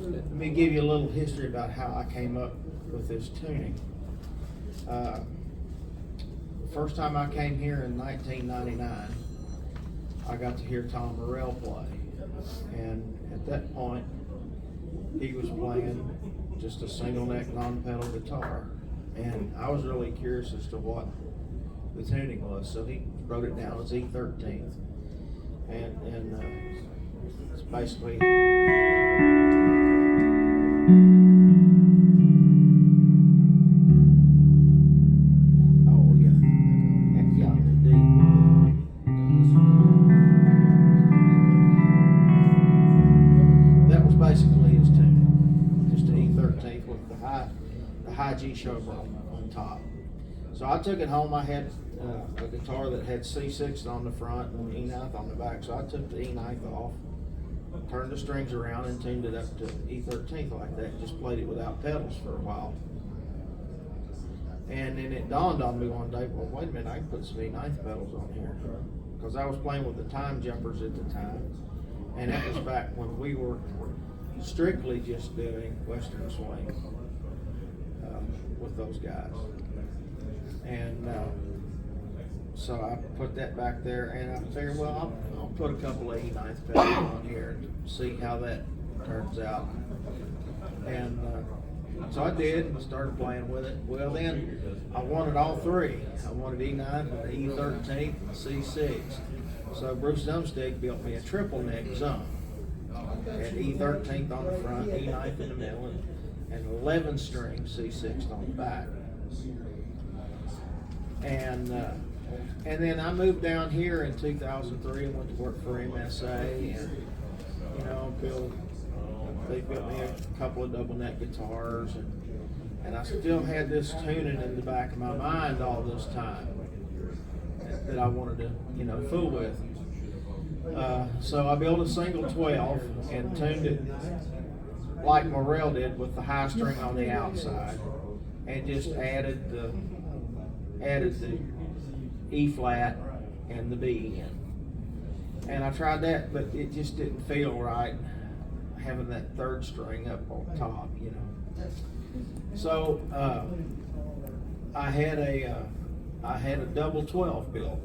Let me give you a little history about how I came up with this tuning. First time I came here in 1999, I got to hear Tom Morrell play, and at that point he was playing just a single neck non-pedal guitar, and I was really curious as to what the tuning was, so he wrote it down as D13th, and it's basically G sharp on top. So I took it home. I had a guitar that had C6 on the front and E9th on the back. So I took the E9th off, turned the strings around, and tuned it up to E13th like that. Just played it without pedals for a while. And then it dawned on me one day, well, wait a minute, I can put some E9th pedals on here. Because I was playing with the time jumpers at the time. And that was back when we were strictly just doing Western swing with those guys. And so I put that back there, and I figured, well, I'll put a couple of E9th pedals on here and see how that turns out. And so I did and started playing with it. Well, then I wanted all three. I wanted E9th and E13th and C6. So Bruce Dumstick built me a triple neck zone. Had E13th on the front, E9th in the middle, and 11 string C6 on the back. And then I moved down here in 2003 and went to work for MSA, and they built me a couple of double neck guitars, and I still had this tuning in the back of my mind all this time that I wanted to fool with. So I built a single 12 and tuned it like Morrell did, with the high string on the outside, and just added the E flat and the B in. And I tried that, but it just didn't feel right having that third string up on top, So I had a double 12 built,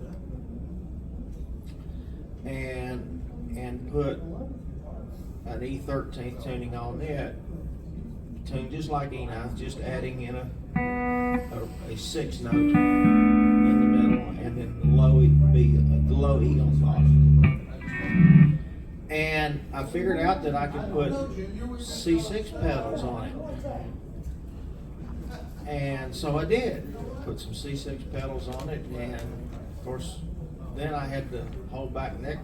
and put an E13th tuning on it, tuned just like E9th, just adding in a 6 note in the middle, and then the low E on the bottom. And I figured out that I could put C6 pedals on it, and so I did. Put some C6 pedals on it, and of course, then I had the whole back neck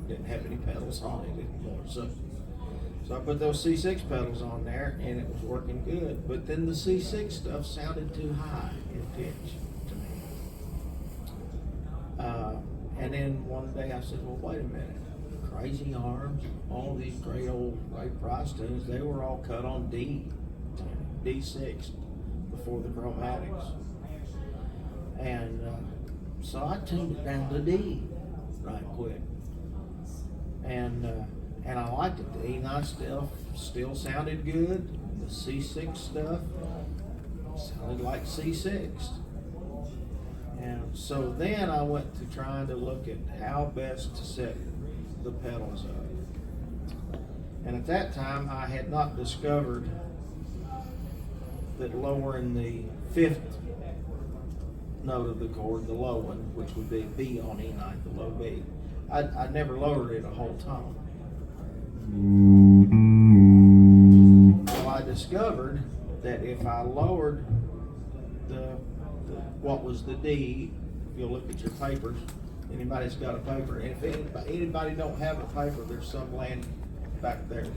didn't have any pedals on it anymore. So I put those C6 pedals on there, and it was working good. But then the C6 stuff sounded too high in pitch to me. And then one day I said, well, wait a minute. Crazy Arms, all these great old Ray Price tunes, they were all cut on D6 before the chromatics. And so I tuned it down to D right quick. And I liked it. The E9 stuff still sounded good. The C6 stuff sounded like C6. And so then I went to trying to look at how best to set the pedals up. And at that time, I had not discovered that lowering the 5th note of the chord, the low one, which would be B on E9, the low B, I never lowered it a whole tone. So I discovered that if I lowered what was the D, if you'll look at your papers, anybody's got a paper, and if anybody don't have a paper, there's some laying back there.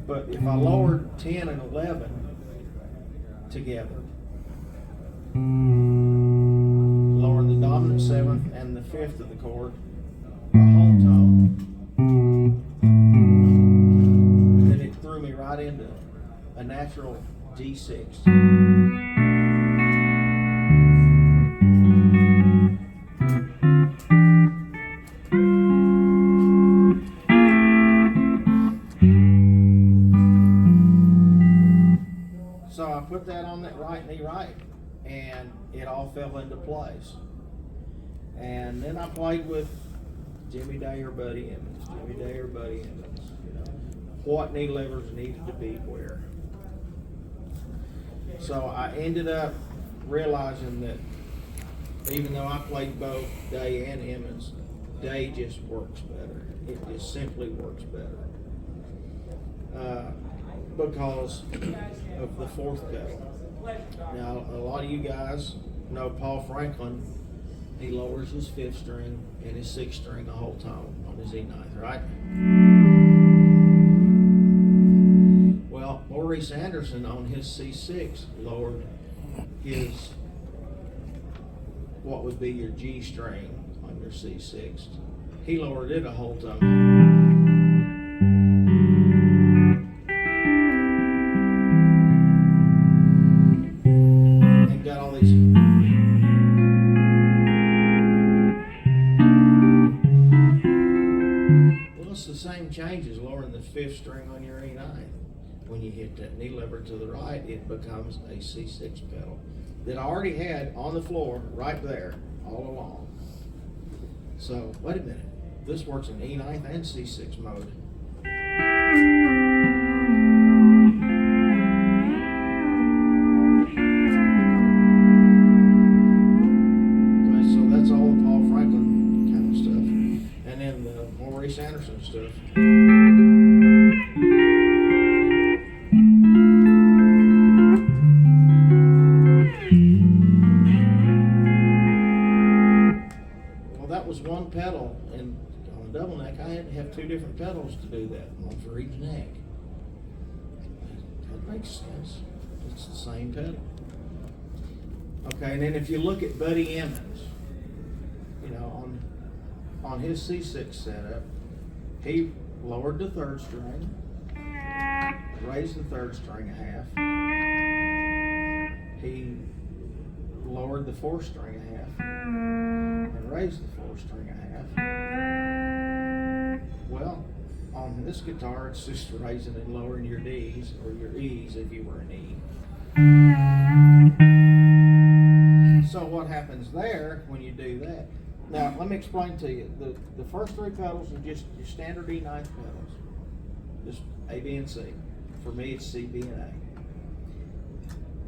But if I lowered 10 and 11 together, lowering the dominant 7th and the 5th of the chord, a whole tone, then it threw me right into a natural D6. put that on that right knee right, and it all fell into place. And then I played with Jimmy Day or Buddy Emmons, you know, what knee levers needed to be where. So I ended up realizing that even though I played both Day and Emmons, Day just works better. It just simply works better. Because of the fourth pedal. Now, a lot of you guys know Paul Franklin. He lowers his fifth string and his sixth string the whole tone on his E9, right? Well, Maurice Anderson on his C6 lowered his, what would be your G string on your C6. He lowered it a whole tone. Same changes lowering the fifth string on your E9. When you hit that knee lever to the right, it becomes a C6 pedal that I already had on the floor right there all along. So wait a minute, this works in E9 and C6 mode. Okay, so that's all the Paul Franklin kind of stuff. And then the Maurice Anderson stuff. Well, that was one pedal, and on a double neck, I had to have two different pedals to do that, one for each neck. That makes sense. It's the same pedal. Okay, and then if you look at Buddy Emmons, you know, on his C6 setup, he lowered the third string, raised the third string a half. He lowered the fourth string a half and raised the fourth string a half. Well, on this guitar, it's just raising and lowering your Ds or your E's if you were an E. So what happens there when you do that? Now, let me explain to you. The first three pedals are just your standard E9 pedals. Just A, B, and C. For me, it's C, B, and A.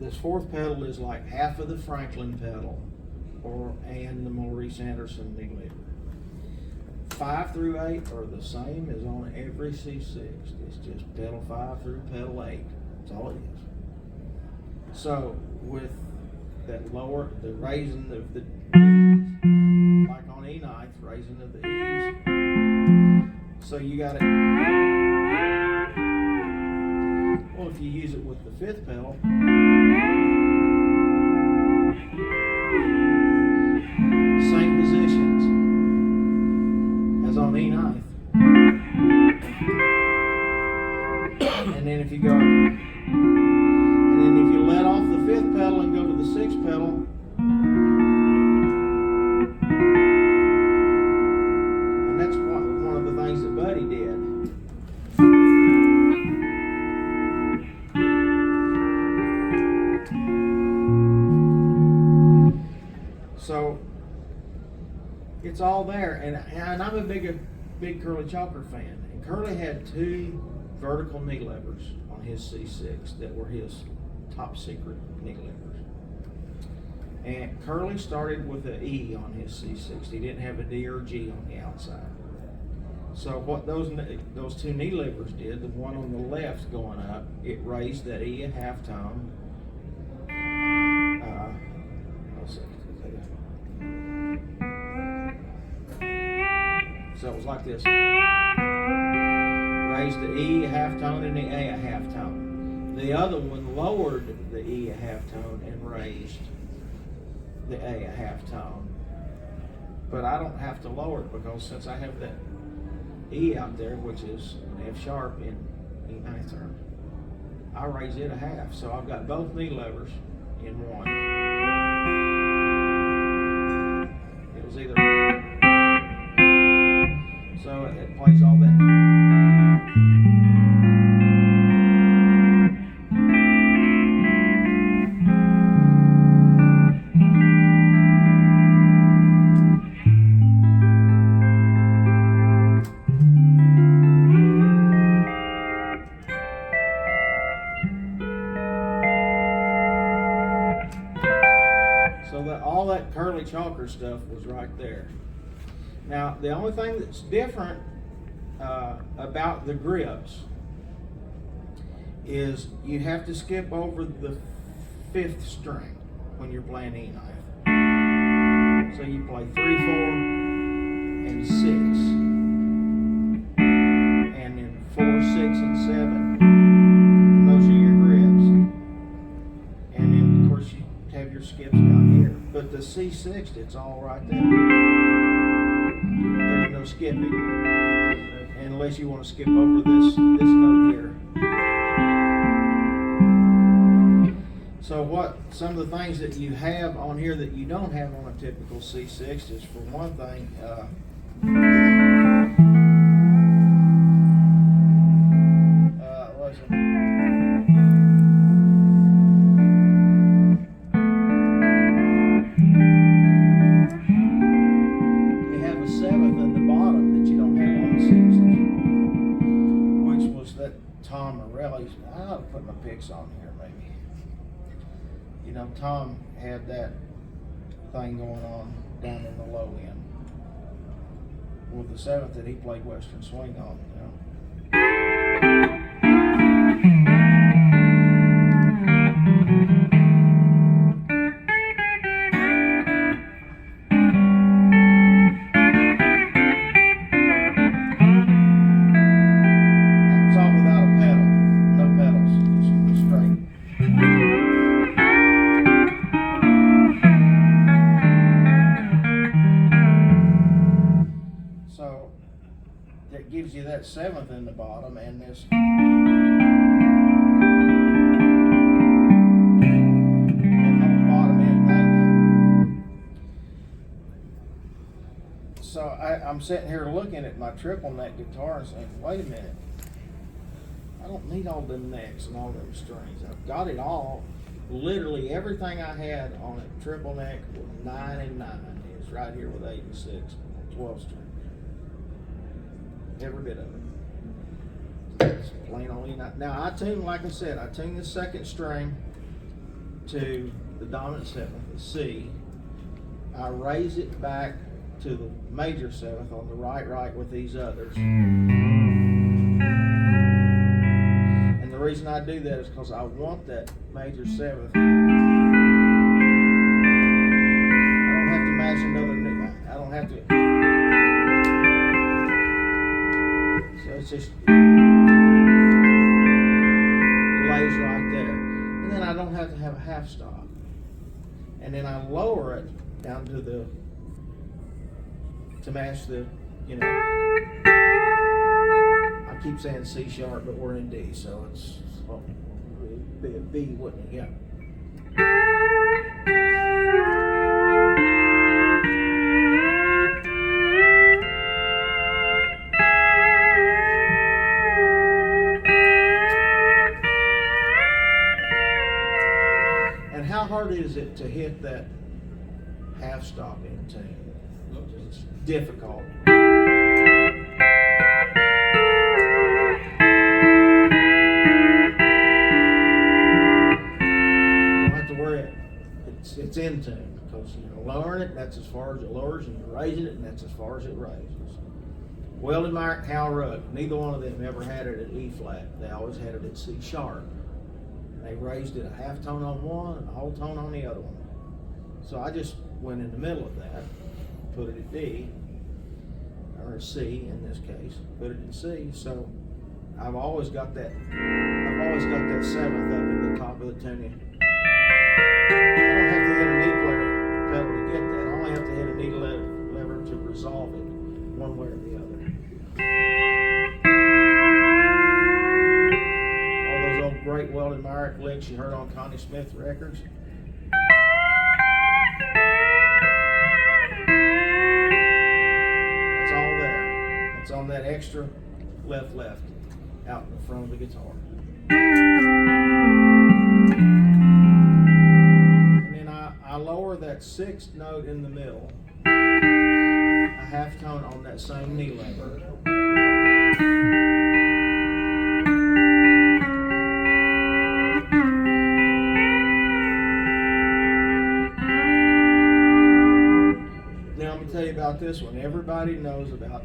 This fourth pedal is like half of the Franklin pedal and the Maurice Anderson knee lever. 5 through 8 are the same as on every C6. It's just pedal 5 through pedal 8. That's all it is. So, with that the raising of the like on E9, raising of the E's. So you got it. Well, if you use it with the fifth pedal, same positions as on E9. And then if you go, and then if you let off the fifth pedal and go to the sixth pedal, that Buddy did. So it's all there, and I'm a big Curly Chalker fan. And Curly had two vertical knee levers on his C6 that were his top secret knee levers. And Curly started with an E on his C6. He didn't have a D or G on the outside. So what those two knee levers did, the one on the left going up, it raised that E a half tone. So it was like this. Raised the E a half tone and the A a half tone. The other one lowered the E a half tone and raised the A a half tone. But I don't have to lower it because since I have that E out there, which is an F sharp in E9 term, I raise it a half. So I've got both knee levers in one. It was either, so it plays all that. chalker stuff was right there. Now, the only thing that's different about the grips is you have to skip over the 5th string when you're playing E knife. So you play 3, 4, and 6, and then 4, 6, and 7. And those are your grips. And then, of course, you have your skips down here. But the C6, it's all right there. There's no skipping, unless you want to skip over this note here. So some of the things that you have on here that you don't have on a typical C6 is, for one thing, you have a 7th at the bottom that you don't have on the 6th, which was that Tom Morelli's. I ought to put my picks on here, maybe. You know, Tom had that thing going on down in the low end with the 7th that he played Western Swing on, you know. It's all without a pedal, no pedals, just straight. So that gives you that 7th in the bottom and this. And whole bottom end thing there. So I'm sitting here looking at my triple neck guitar and saying, wait a minute, I don't need all them necks and all them strings. I've got it all. Literally everything I had on a triple neck was 9 and 9. It's right here with 8 and 6, 12 string. Every bit of it. It's plain on E knife. Now I tune, like I said, I tune the 2nd string to the dominant 7th, the C. I raise it back to the major 7th on the right with these others. And the reason I do that is because I want that major 7th. I don't have to match another new. I don't have to. So it's just lays right there. And then I don't have to have a half stop. And then I lower it down to match the, you know, I keep saying C sharp, but we're in D, so it's, well, it'd be a B, wouldn't it? Yeah. And how hard is it to hit that half stop in tune? It's difficult. You don't have to worry. It's in tune, because you're lowering it, that's as far as it lowers, and you're raising it, and that's as far as it raises. Weldon Myrick, Hal Rugg, neither one of them ever had it at E flat. They always had it at C sharp. They raised it a half tone on one and a whole tone on the other one. So I just went in the middle of that, put it at D, or C in this case, put it in C. So I've always got that 7th up at the top of the tuning. I don't have to hit a knee pedal to get that. I only have to hit a knee lever to resolve it one way or the other. All those old great Weldon Myrick licks you heard on Connie Smith records. That's all there. It's on that extra left out in the front of the guitar. And then I lower that 6th note in the middle a half tone on that same knee lever. about this one? Everybody knows about.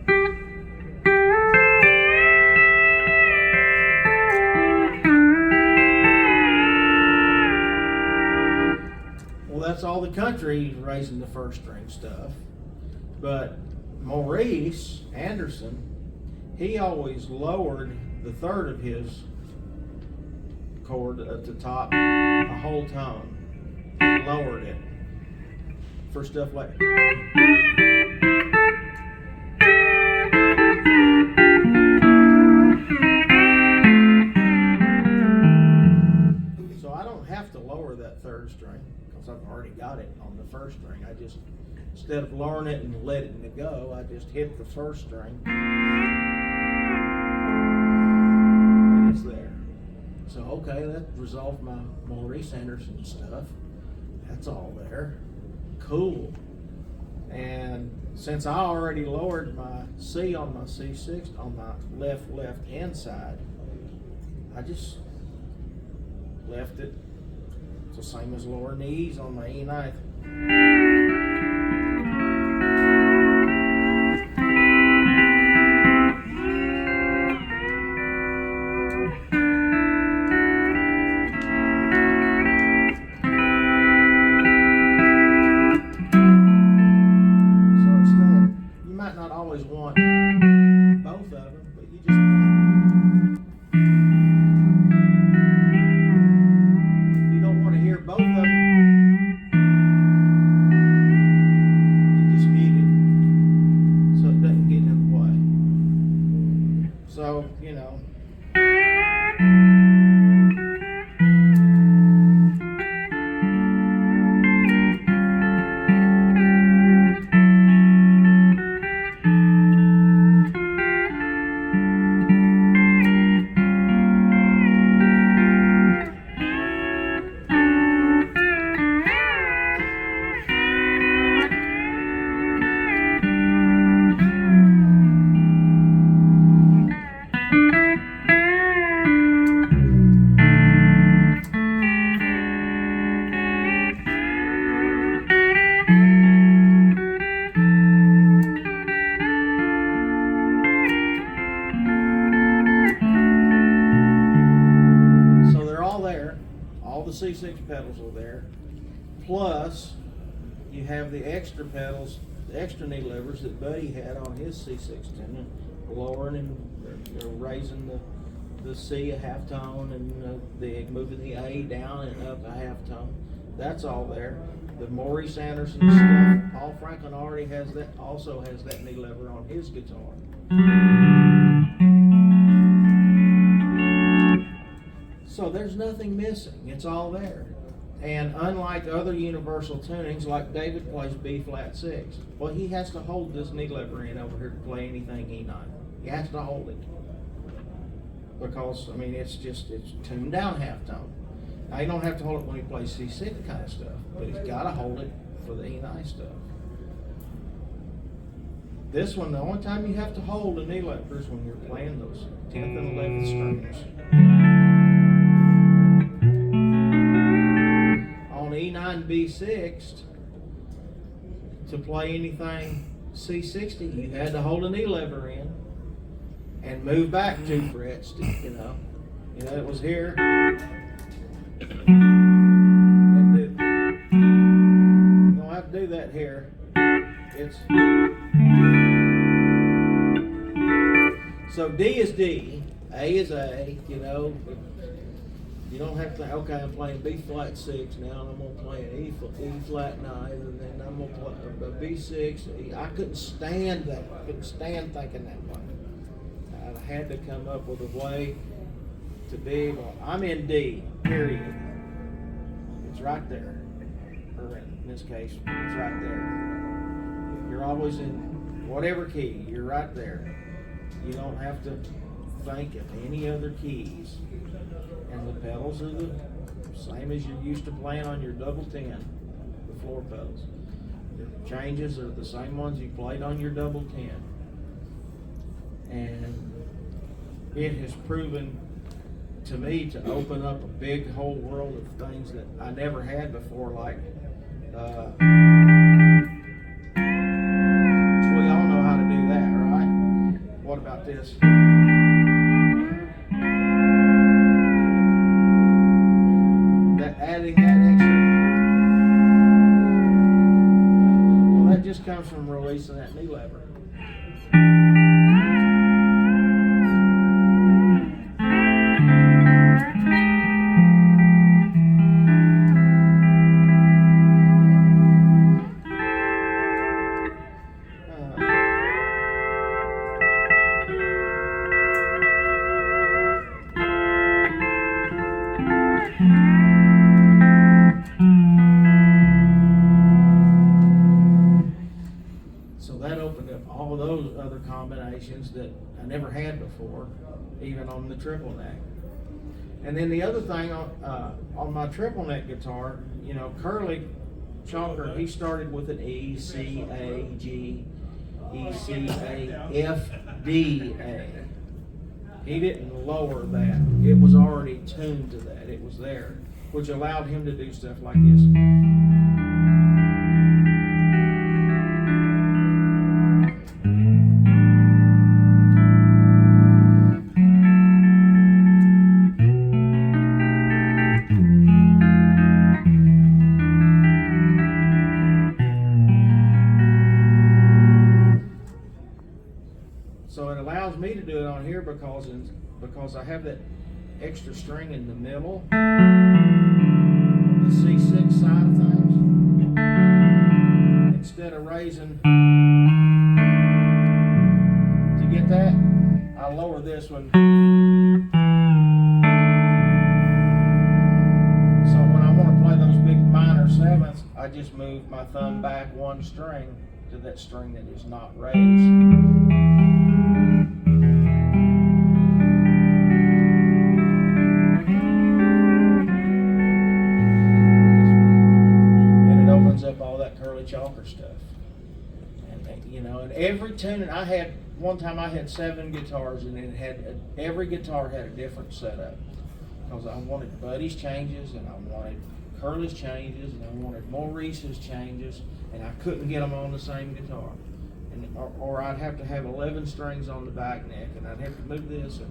Well, that's all the country raising the first string stuff. But Maurice Anderson, he always lowered the third of his chord at the top a whole tone. He lowered it for stuff like. So I don't have to lower that third string because I've already got it on the first string. I just, instead of lowering it and letting it go, I just hit the first string and it's there. So okay, that resolved my Maurice Anderson stuff. That's all there. Cool. And since I already lowered my C on my C6 on my left hand side, I just left it. It's the same as lowering the E's on my E9. Want both of them, but you just if you don't want to hear both of them, you just mute it so it doesn't get in the way. So, you know. C6 pedals are there, plus you have the extra pedals, the extra knee levers that Buddy had on his C6 tenor, lowering and raising the C a half tone and moving the A down and up a half tone. That's all there. The Maurice Anderson stuff, Paul Franklin already has that, also has that knee lever on his guitar. So there's nothing missing. It's all there. And unlike other universal tunings, like David plays B flat 6, well, he has to hold this knee lever in over here to play anything E9. He has to hold it. Because, I mean, it's tuned down half tone. Now, he don't have to hold it when he plays C6 kind of stuff, but he's got to hold it for the E9 stuff. This one, the only time you have to hold a knee lever is when you're playing those 10th and 11th strings. E9 B6 to play anything C60, you had to hold a knee lever in and move back 2 frets. You know, it was here. You don't have to do that here. It's so D is D, A is A. You know. You don't have to, okay, I'm playing B flat 6 now, and I'm going to play an E flat 9, and then I'm going to play a B6. I couldn't stand that. I couldn't stand thinking that way. I had to come up with a way to be able, I'm in D, period. It's right there. Or in this case, it's right there. You're always in whatever key, you're right there. You don't have to think of any other keys. And the pedals are the same as you're used to playing on your double 10, the floor pedals. The changes are the same ones you played on your double 10. And it has proven to me to open up a big whole world of things that I never had before, like this. That adding that extra, well, that just comes from releasing that knee lever. So that opened up all those other combinations that I never had before, even on the triple neck. And then the other thing on my triple neck guitar, you know, Curly Chalker, he started with an E, C, A, G, E, C, A, F, D, A. He didn't lower that. It was already tuned to that. It was there, which allowed him to do stuff like this. So it allows me to do it on here because I have that extra string in the middle, the C6 side of things. Instead of raising to get that, I lower this one. So when I want to play those big minor sevenths, I just move my thumb back one string to that string that is not raised. Up all that Curly Chalker stuff, and you know, and every tuning I had, one time I had 7 guitars, and it had every guitar had a different setup because I wanted Buddy's changes, and I wanted Curly's changes, and I wanted Maurice's changes, and I couldn't get them on the same guitar, and or I'd have to have 11 strings on the back neck, and I'd have to move this, and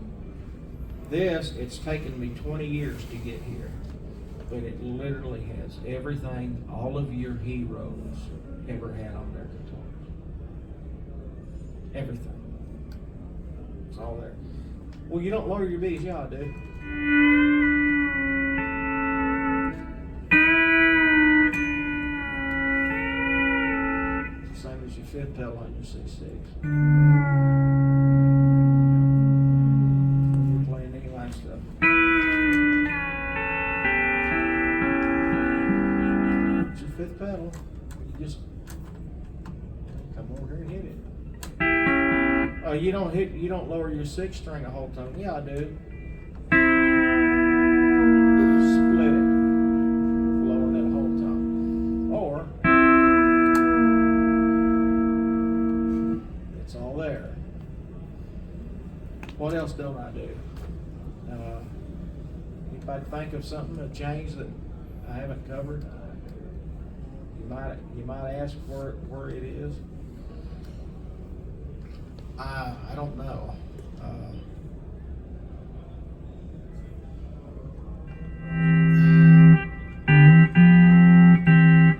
this. It's taken me 20 years to get here. But it literally has everything all of your heroes ever had on their guitars. Everything. It's all there. Well, you don't lower your B's. Yeah, I do. It's the same as your 5th pedal on your C6. You're playing any line stuff. Fifth pedal, you just come over here and hit it. Oh, you don't lower your 6th string a whole tone. Yeah, I do. Split it, lower that whole tone. Or it's all there. What else don't I do? Anybody think of something, a change that I haven't covered? You might ask where it is. I don't know.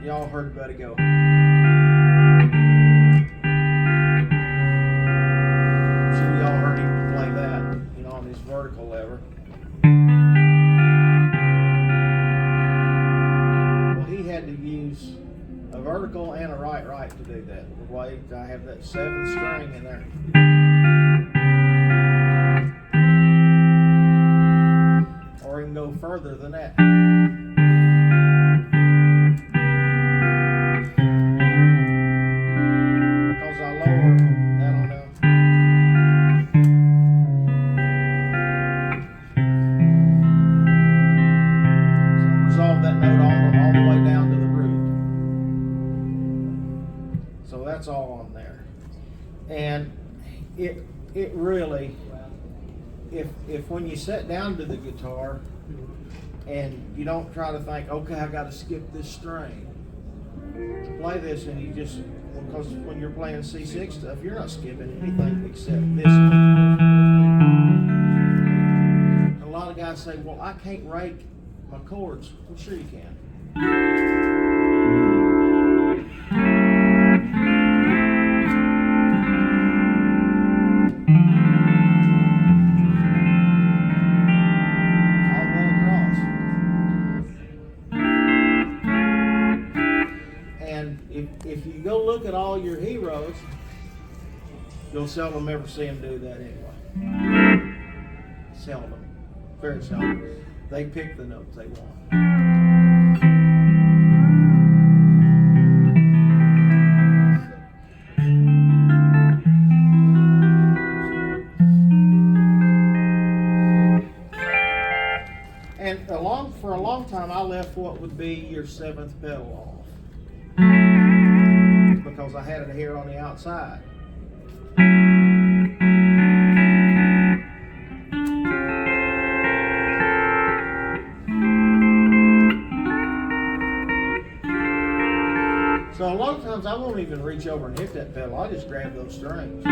Y'all heard Buddy go. I'm sure y'all heard him play that, you know, on his vertical lever. Well, he had to use a vertical and a right to do that. The way I have that 7th string in there. Or he can go further than that. Because I lower, I don't know. So resolve that note all the way down to the root. So that's all on there. And it really, if when you sit down to the guitar and you don't try to think, okay, I got to skip this string, play this and you just because when you're playing C6 stuff, you're not skipping anything except this. A lot of guys say, well, I can't rake my chords. Well, sure you can. All the way across. And if you go look at all your heroes, you'll seldom ever see them do that anyway. Seldom. Very seldom. They pick the notes they want. And for a long time, I left what would be your 7th pedal off because I had it here on the outside. So a lot of times I won't even reach over and hit that pedal. I just grab those strings.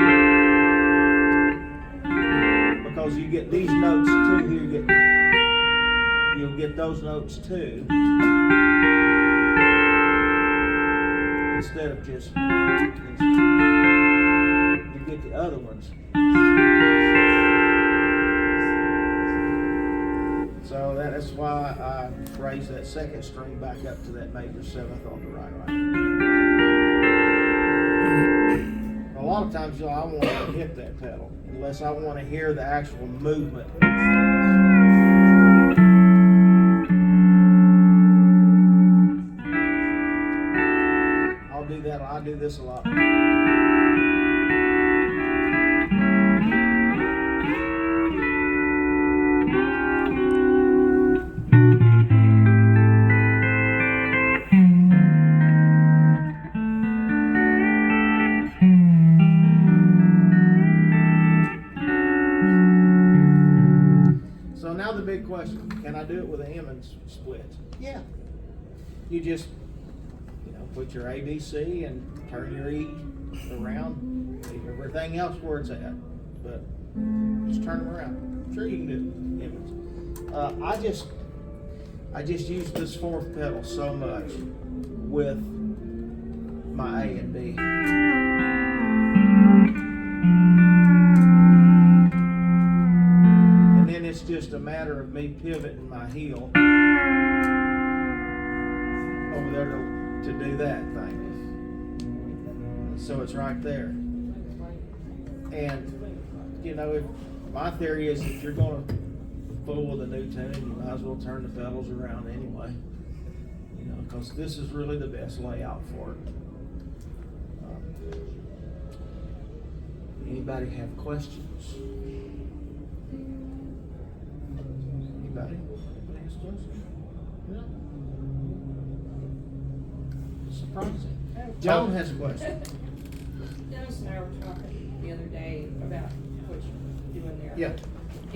Because you get these notes too. You'll get those notes too. Instead of just you get the other ones. So that's why I raise that 2nd string back up to that major 7th on the right. A lot of times, I won't even hit that pedal unless I want to hear the actual movement. I'll do that. I do this a lot. The big question, can I do it with an Emmons split? Yeah. You just, put your A, B, C and turn your E around, leave everything else where it's at, but just turn them around. Sure you can do it, Emmons. I just use this 4th pedal so much with my A and B. It's just a matter of me pivoting my heel over there to do that thing. So it's right there. And, if my theory is if you're going to fool with a new tune, you might as well turn the pedals around anyway. Because this is really the best layout for it. Anybody have questions? Anybody ask questions? No. Surprising. Joan has a question. Dennis and I were talking the other day about what you're doing there. Yeah.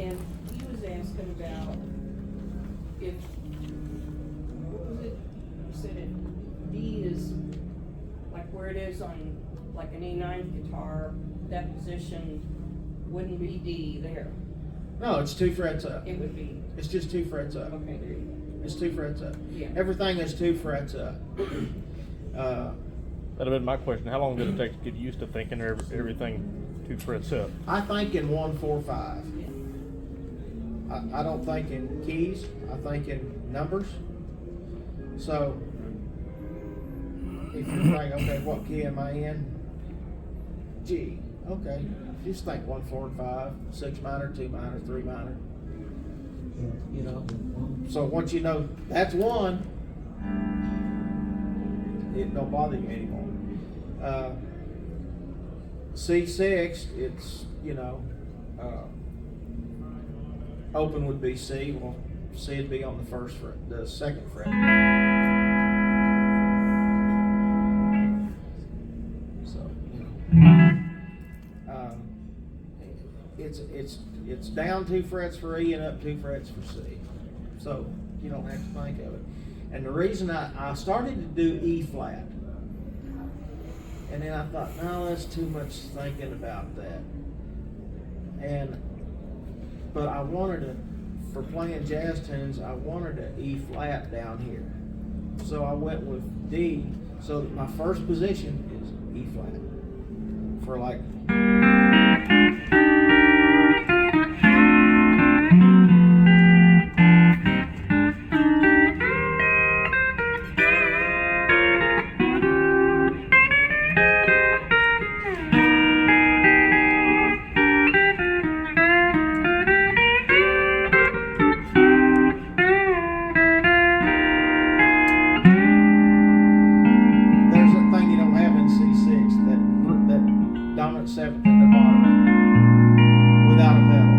And he was asking about if, what was it? You said it, D is like where it is on like an E9 guitar, that position wouldn't be D there. No, it's 2 frets up. It would be. It's just 2 frets up. Okay, there you go. It's 2 frets up. Yeah. Everything is 2 frets up. That'd have been my question. How long did it take to get used to thinking everything 2 frets up? I think in 1, 4, 5. Yeah. I don't think in keys. I think in numbers. So if you think, okay, what key am I in? G. Okay. Just think 1, 4, and 5, 6 minor, 2 minor, 3 minor. So once you know that's 1, it don't bother you anymore. C6, it's open would be C. Well, C would be on the 1st fret, the 2nd fret. So it's down 2 frets for E and up 2 frets for C. So you don't have to think of it. And the reason I started to do E flat, And then I thought, no, that's too much thinking about that. But I wanted to, for playing jazz tunes, I wanted an E flat down here. So I went with D. So that my first position is E flat. For like. Dominant seventh at the bottom without a pedal.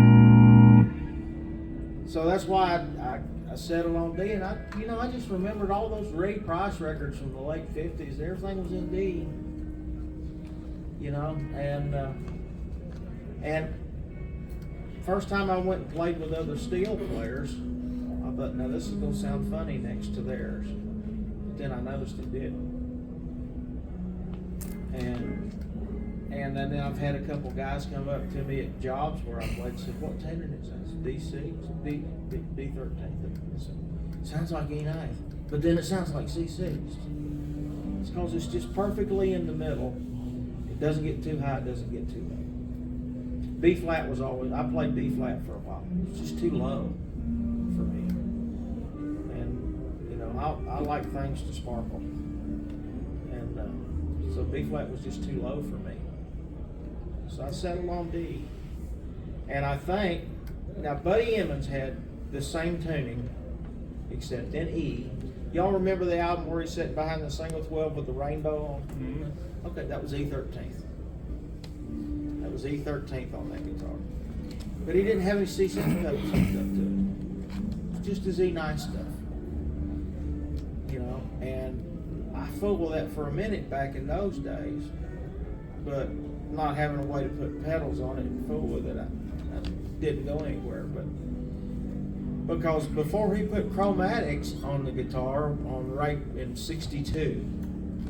So that's why I settled on D, and I just remembered all those Ray Price records from the late 50s. Everything was in D, and first time I went and played with other steel players, I thought, now this is gonna sound funny next to theirs. But then I noticed it didn't. And then I've had a couple guys come up to me at jobs where I played and said, what tuning is that? D13th. Sounds like E9, but then it sounds like C6. It's because it's just perfectly in the middle. It doesn't get too high, it doesn't get too low. B flat was always, I played B flat for a while. It was just too low for me. And, I like things to sparkle. And so B flat was just too low for me. So I settled on D. And I think, now Buddy Emmons had the same tuning, except in E. Y'all remember the album where he sat behind the single 12 with the rainbow on? Mm-hmm. Okay, that was E13th. That was E13th on that guitar. But he didn't have any C6 pedals hooked up to it. Just his E9 stuff. And I fooled with that for a minute back in those days. But not having a way to put pedals on it and fool with it, I didn't go anywhere. But because before he put chromatics on the guitar on right in '62,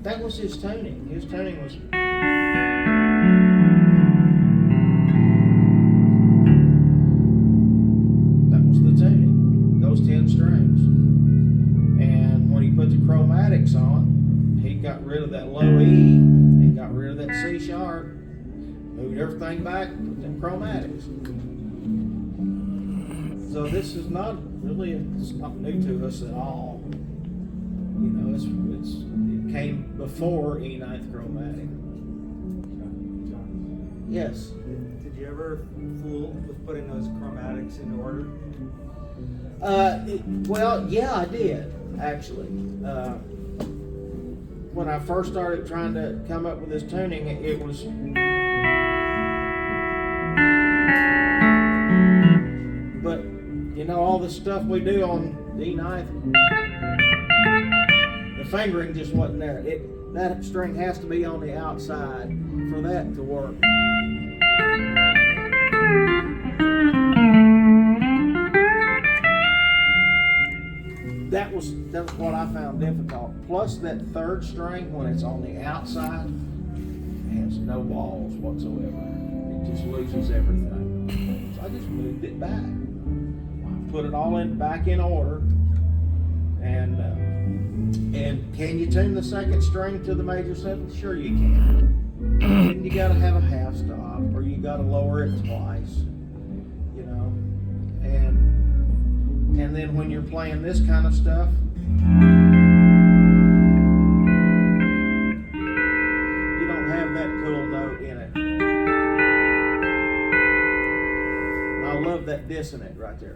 that was his tuning. His tuning was. That was the tuning. Those 10 strings. And when he put the chromatics on, he got rid of that low E and got rid of that C sharp. Moved everything back with them chromatics. So this is not really, it's not new to us at all. It came before E9th chromatic. Yes. Did you ever fool with putting those chromatics in order? Well, yeah, I did, actually. When I first started trying to come up with this tuning, it was. But, all the stuff we do on D9th, the fingering just wasn't there. That string has to be on the outside for that to work. That was what I found difficult. Plus that third string, when it's on the outside, has no walls whatsoever. It just loses everything. So I just moved it back. Put it all back in order. And can you tune the second string to the major seventh? Sure you can. And you gotta have a half stop, or you gotta lower it twice. And then when you're playing this kind of stuff, you don't have that cool note in it. I love that dissonant right there.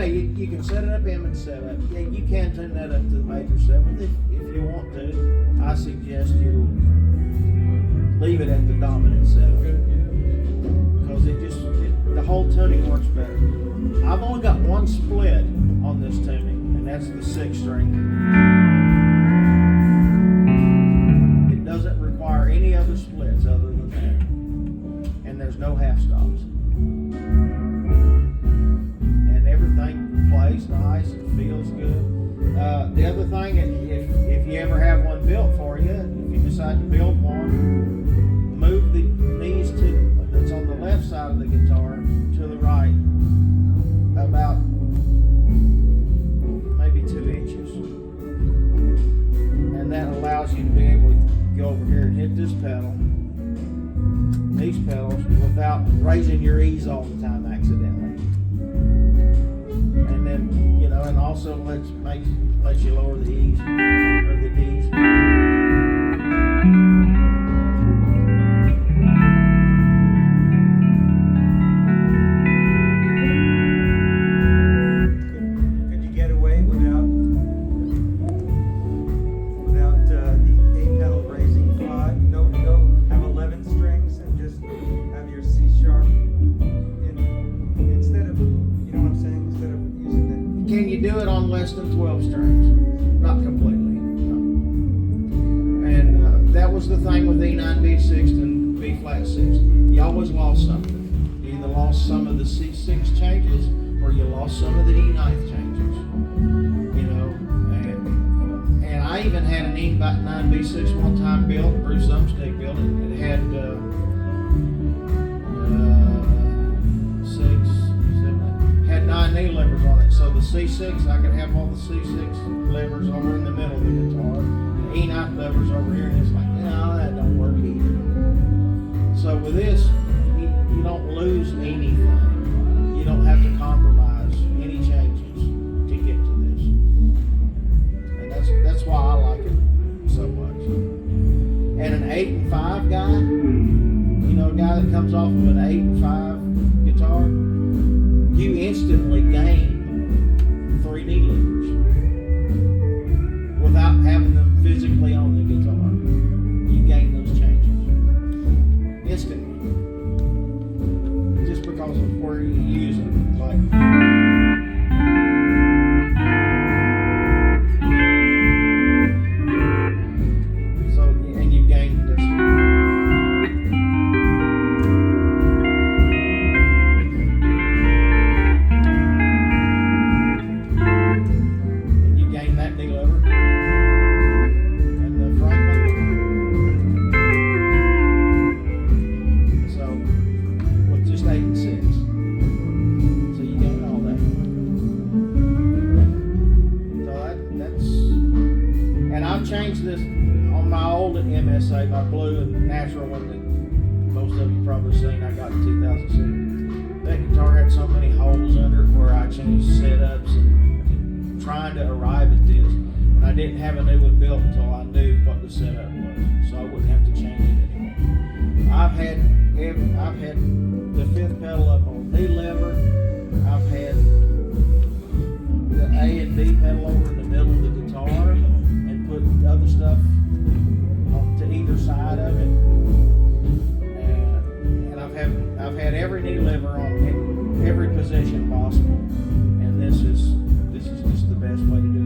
You can set it up Emmons setup. Yeah, you can tune that up to the major seventh if you want to. I suggest you leave it at the dominant setup because the whole tuning works better. I've only got one split on this tuning, and that's the 6th string. It doesn't feels good. The other thing, if you ever have one built for you, if you decide to build one, move the knees that's on the left side of the guitar to the right about maybe 2 inches. And that allows you to be able to go over here and hit this pedal, these pedals, without raising your E's all the time accidentally. And then, you know, and also lets you lower the E's or the D's. Could you get away without the A pedal raising quad? No, have 11 strings and just have your C sharp instead of, you know what I'm saying? Instead of using Can you do it on less than 12 strings? Not completely, no. And that was the thing with E9, B6 and B flat 6. You always lost something. You either lost some of the C6 changes or you lost some of the E9 changes. You know, and I even had an E9, B6 one time built, Bruce Umstick built it. It had 9 knee levers on it. So the C6, I could have all the C6 levers over in the middle of the guitar. The E9 levers over here, and it's like, no, that don't work either. So with this, you don't lose anything. You don't have to compromise any changes to get to this. And that's why I like it so much. And an 8 and 5 guy, you know, a guy that comes off of an 8 and 5 guitar, you instantly gain 3 knee levers without having them physically on the guitar. You gain those changes instantly, just because of where you use them. Like, so, and you gain this. Changed this on my old MSA, my blue and natural one that most of you probably seen. I got in 2006. That guitar had so many holes under it where I changed setups and trying to arrive at this. And I didn't have a new one built until I knew what the setup was, so I wouldn't have to change it anymore. I've had the 5th pedal up on D lever. I've had the A and B pedal over in the middle of the guitar. Put other stuff to either side of it, and I've had every knee lever on every position possible, and this is just the best way to do it.